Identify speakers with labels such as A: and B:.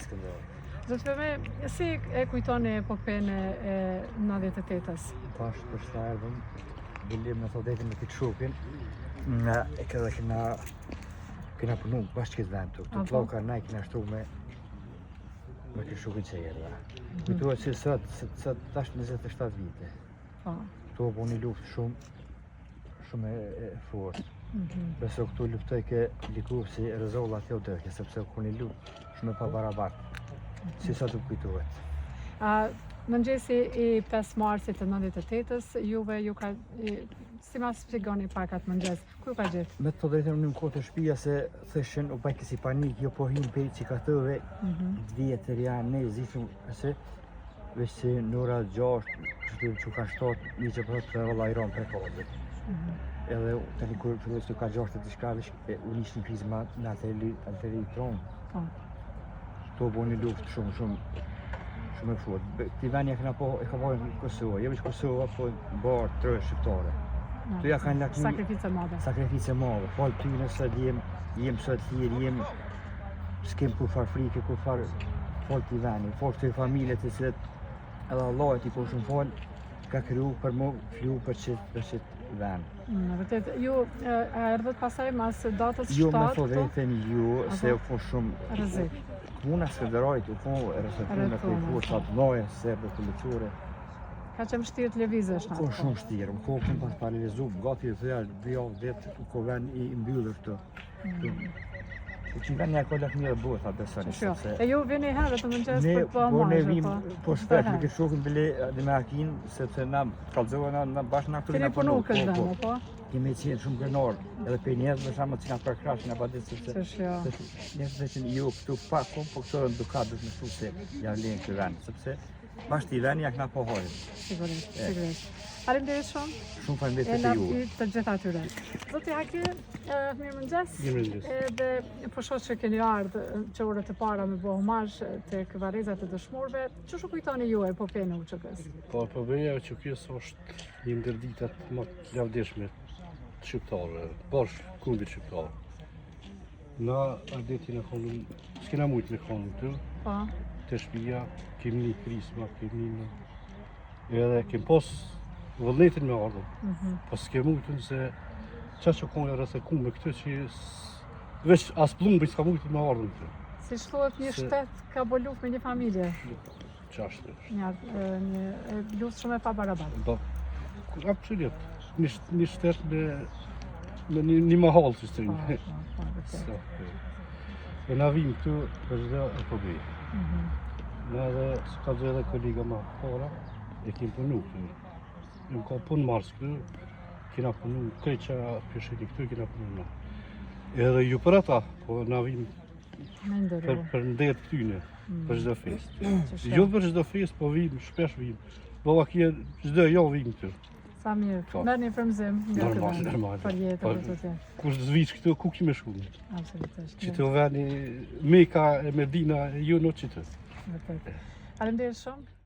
A: Skënderaj.
B: Zotëve me, si e kujtoni epopenë e 98-s?
A: Tash për shta erdhëm, bilim në thodetin me këtë shukin, e këdhe kena punu bashkë këtë vend të. Të ploka na i kena shtu me këtë shukin që erdha. Kujtuat që sot tash 27 vite. Këtu po një luft shumë e fort. Beso këtu luftoj ke liku si Rezolla Teodorke, sepse ku një luft shumë e pabarabartë. Si sa të kujtuat.
B: Mëngjesi i 5 marsit të 98-s, juve ju ka... Si ma shpjegoni pak atë mëngjes, ku ka gjithë?
A: Me të drejtën në kohë të shtëpia se thëshën u bajke si panik, jo po him pe që ka tëve, dhjetër janë ne zishëm, se veç se nëra 6, kështu që ka 7, një që përët të valla Iran për kodit. Edhe të një kur filloj që ka 6 të shka, veç u nishtë një krizë në alteri tronë. To bo një luft shumë e fort. Këti venja e ka bojë në Kosovë, jo veç Kosovë, po barë, trë shqiptare. Tu ja kanë lakmi...
B: Sakrificë madhe.
A: Sakrificë madhe. Falë ty nësët jem sot lirë, jem... S'kem kur farë frike, kur farë... Falë t'i veni, falë të familje të cilët... Edhe Allah e t'i po shumë falë, ka kryu për mu flu për qëtë ven.
B: Vërtet, ju erdhët pasaj mas datës 7?
A: Jo, me thodetin ju, se u po shumë...
B: Rëzik.
A: Komuna Skënderajt u po rësëtun me kujfu sa të noje, serbe të lëqure.
B: Ka që më shtirë të levizësh në atë?
A: Po shumë shtirë, më kohë këmë pas paralizu, gati të thëja 2 javë vetë, ko ven i mbyllër të. U që ven një ako lakmi dhe bëhet, a besoni.
B: E ju vini herë të mëngjes për të marrë, po?
A: Po shpet, me këtë shokën bile dhe me Akin, sepse na kalzohen na bashkë në aktorin
B: e punu këtë vend, po?
A: Kemi qenë shumë gënor, edhe për njerëz më shamë që nga përkrashin e badit, sepse njerëz dhe që ju këtu pak, po këto dhe ndukat dhe të nështu se janë lenë këtë vend, sepse bashkë t'i veni ja këna pohorin.
B: Sigurisht. Faleminderit shumë.
A: Shumë faleminderit të ju.
B: Të gjitha atyre. Zoti Haki, mirëmëngjes. Edhe po shoh që keni ardhur që orët e para me bëu humazh tek varrezat e dëshmorëve. Çu kujtoni ju epopenë e UÇK-s?
C: Po epopeja e UÇK-s është një ndër ditët më të lavdishme shqiptare, bashkë kundër shqiptarë. Na adetin e konun, s'kena mujtë me konun të, të shtëpia, kemi një krisma, kemi një... Edhe kem pos vëlletin me ardhëm, po s'kem mujtën se qa që konë rrëse ku me këtë që veç as plumbi s'ka mujtën me ardhëm të.
B: Si shtuat një shtet ka bo luft me një familje?
C: Qashtë është.
B: Një luft shumë e pabarabartë.
C: Absolut. Një shtet me një mahal që së të një. E na vim këtu për zdo e përbej. Në edhe s'ka zhe edhe kollega ma para, e kem punu këtu. Në ka punë mars këtu, kena punu krejt që pësheti këtu, kena punu na. Edhe ju për ata, po na vim për ndet këtyne, për çdo fest. Jo për çdo fest, po vim, shpesh vim. Bova kje çdo jo vim këtu.
B: Sa mirë, merë një frëmzim nga të vend, për jetë për të të.
C: Kur zvish këtu, ku kime shku?
B: Absolutisht.
C: Që të veni Meka e Medina e ju në që të.
B: Faleminderit shumë.